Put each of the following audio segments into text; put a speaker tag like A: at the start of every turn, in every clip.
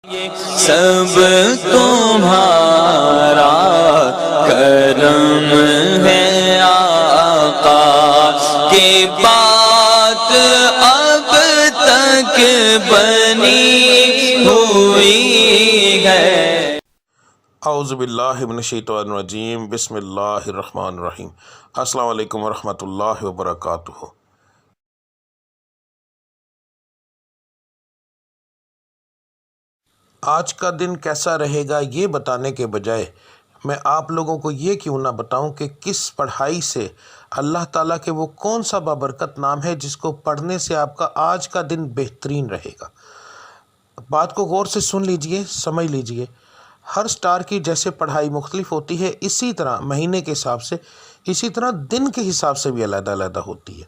A: سب تمہارا کرم ہے آقا کی بات اب تک بنی ہوئی ہے۔
B: اعوذ باللہ من الشیطان الرجیم، بسم اللہ الرحمن الرحیم۔ السلام علیکم ورحمۃ اللہ وبرکاتہ۔ آج کا دن کیسا رہے گا یہ بتانے کے بجائے میں آپ لوگوں کو یہ کیوں نہ بتاؤں کہ کس پڑھائی سے اللہ تعالیٰ کے وہ کون سا بابرکت نام ہے جس کو پڑھنے سے آپ کا آج کا دن بہترین رہے گا۔ بات کو غور سے سن لیجئے، سمجھ لیجئے۔ ہر سٹار کی جیسے پڑھائی مختلف ہوتی ہے، اسی طرح مہینے کے حساب سے، اسی طرح دن کے حساب سے بھی علیحدہ علیحدہ ہوتی ہے۔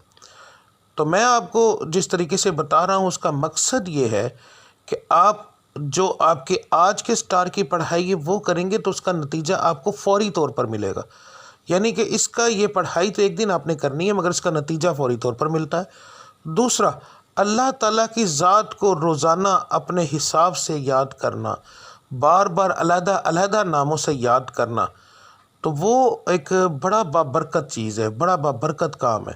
B: تو میں آپ کو جس طریقے سے بتا رہا ہوں اس کا مقصد یہ ہے کہ آپ جو آپ کے آج کے سٹار کی پڑھائی ہے وہ کریں گے تو اس کا نتیجہ آپ کو فوری طور پر ملے گا۔ یعنی کہ اس کا یہ پڑھائی تو ایک دن آپ نے کرنی ہے مگر اس کا نتیجہ فوری طور پر ملتا ہے۔ دوسرا، اللہ تعالیٰ کی ذات کو روزانہ اپنے حساب سے یاد کرنا، بار بار علیحدہ علیحدہ ناموں سے یاد کرنا، تو وہ ایک بڑا بابرکت چیز ہے، بڑا بابرکت کام ہے۔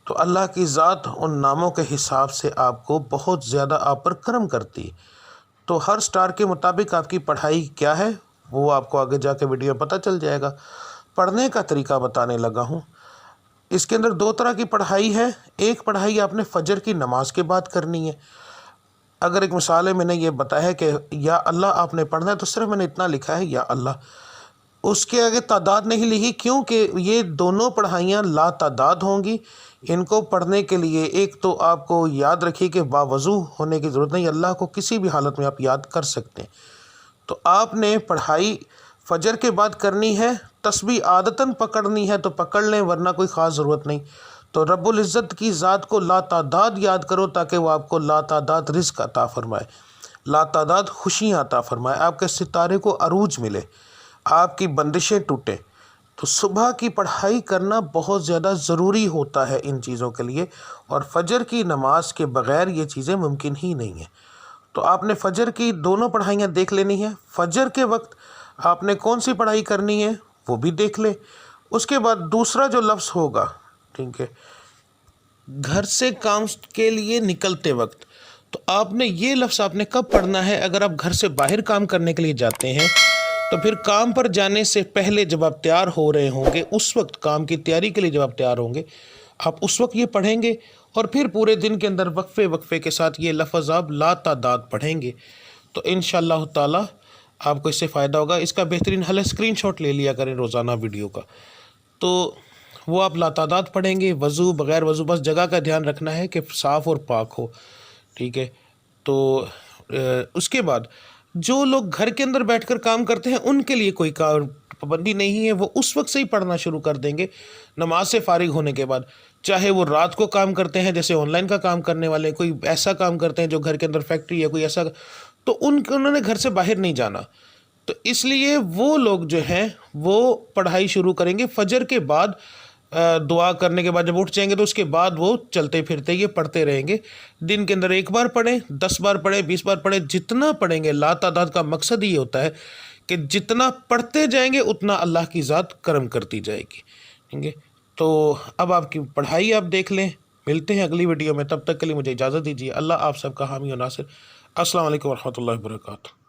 B: تو اللہ کی ذات ان ناموں کے حساب سے آپ کو بہت زیادہ آپ پر کرم کرتی ہے۔ تو ہر سٹار کے مطابق آپ کی پڑھائی کیا ہے وہ آپ کو آگے جا کے ویڈیو میں پتہ چل جائے گا۔ پڑھنے کا طریقہ بتانے لگا ہوں۔ اس کے اندر دو طرح کی پڑھائی ہے۔ ایک پڑھائی آپ نے فجر کی نماز کے بعد کرنی ہے۔ اگر ایک مثال ہے، میں نے یہ بتایا ہے کہ یا اللہ آپ نے پڑھنا ہے تو صرف میں نے اتنا لکھا ہے یا اللہ، اس کے آگے تعداد نہیں لکھی کیونکہ یہ دونوں پڑھائیاں لا تعداد ہوں گی۔ ان کو پڑھنے کے لیے ایک تو آپ کو یاد رکھیے کہ باوضو ہونے کی ضرورت نہیں، اللہ کو کسی بھی حالت میں آپ یاد کر سکتے ہیں۔ تو آپ نے پڑھائی فجر کے بعد کرنی ہے، تسبیح عادتاً پکڑنی ہے تو پکڑ لیں ورنہ کوئی خاص ضرورت نہیں۔ تو رب العزت کی ذات کو لا تعداد یاد کرو تاکہ وہ آپ کو لا تعداد رزق عطا فرمائے، لا تعداد خوشیاں عطا فرمائے، آپ کے ستارے کو عروج ملے، آپ کی بندشیں ٹوٹیں۔ تو صبح کی پڑھائی کرنا بہت زیادہ ضروری ہوتا ہے ان چیزوں کے لیے، اور فجر کی نماز کے بغیر یہ چیزیں ممکن ہی نہیں ہیں۔ تو آپ نے فجر کی دونوں پڑھائیاں دیکھ لینی ہیں۔ فجر کے وقت آپ نے کون سی پڑھائی کرنی ہے وہ بھی دیکھ لیں۔ اس کے بعد دوسرا جو لفظ ہوگا، ٹھیک ہے، گھر سے کام کے لیے نکلتے وقت، تو آپ نے یہ لفظ آپ نے کب پڑھنا ہے؟ اگر آپ گھر سے باہر کام کرنے کے لیے جاتے ہیں تو پھر کام پر جانے سے پہلے جب آپ تیار ہو رہے ہوں گے، اس وقت کام کی تیاری کے لیے جب آپ تیار ہوں گے، آپ اس وقت یہ پڑھیں گے، اور پھر پورے دن کے اندر وقفے وقفے کے ساتھ یہ لفظ آپ لا تعداد پڑھیں گے۔ تو انشاءاللہ تعالی آپ کو اس سے فائدہ ہوگا۔ اس کا بہترین حل ہے اسکرین شاٹ لے لیا کریں روزانہ ویڈیو کا، تو وہ آپ لا تعداد پڑھیں گے، وضو بغیر وضو، بس جگہ کا دھیان رکھنا ہے کہ صاف اور پاک ہو، ٹھیک ہے۔ تو اس کے بعد جو لوگ گھر کے اندر بیٹھ کر کام کرتے ہیں ان کے لیے کوئی پابندی نہیں ہے، وہ اس وقت سے ہی پڑھنا شروع کر دیں گے نماز سے فارغ ہونے کے بعد، چاہے وہ رات کو کام کرتے ہیں جیسے آن لائن کا کام کرنے والے، کوئی ایسا کام کرتے ہیں جو گھر کے اندر فیکٹری ہے کوئی ایسا، تو انہوں نے گھر سے باہر نہیں جانا، تو اس لیے وہ لوگ جو ہیں وہ پڑھائی شروع کریں گے فجر کے بعد۔ دعا کرنے کے بعد جب اٹھ جائیں گے تو اس کے بعد وہ چلتے پھرتے یہ پڑھتے رہیں گے۔ دن کے اندر 1 بار پڑھیں، 10 بار پڑھیں، 20 بار پڑھیں، جتنا پڑھیں گے۔ لا تعداد کا مقصد یہ ہوتا ہے کہ جتنا پڑھتے جائیں گے اتنا اللہ کی ذات کرم کرتی جائے گی، ٹھیک ہے۔ تو اب آپ کی پڑھائی آپ دیکھ لیں۔ ملتے ہیں اگلی ویڈیو میں، تب تک کے لیے مجھے اجازت دیجیے۔ اللہ آپ سب کا حامی و ناصر۔ السلام علیکم ورحمۃ اللہ وبرکاتہ۔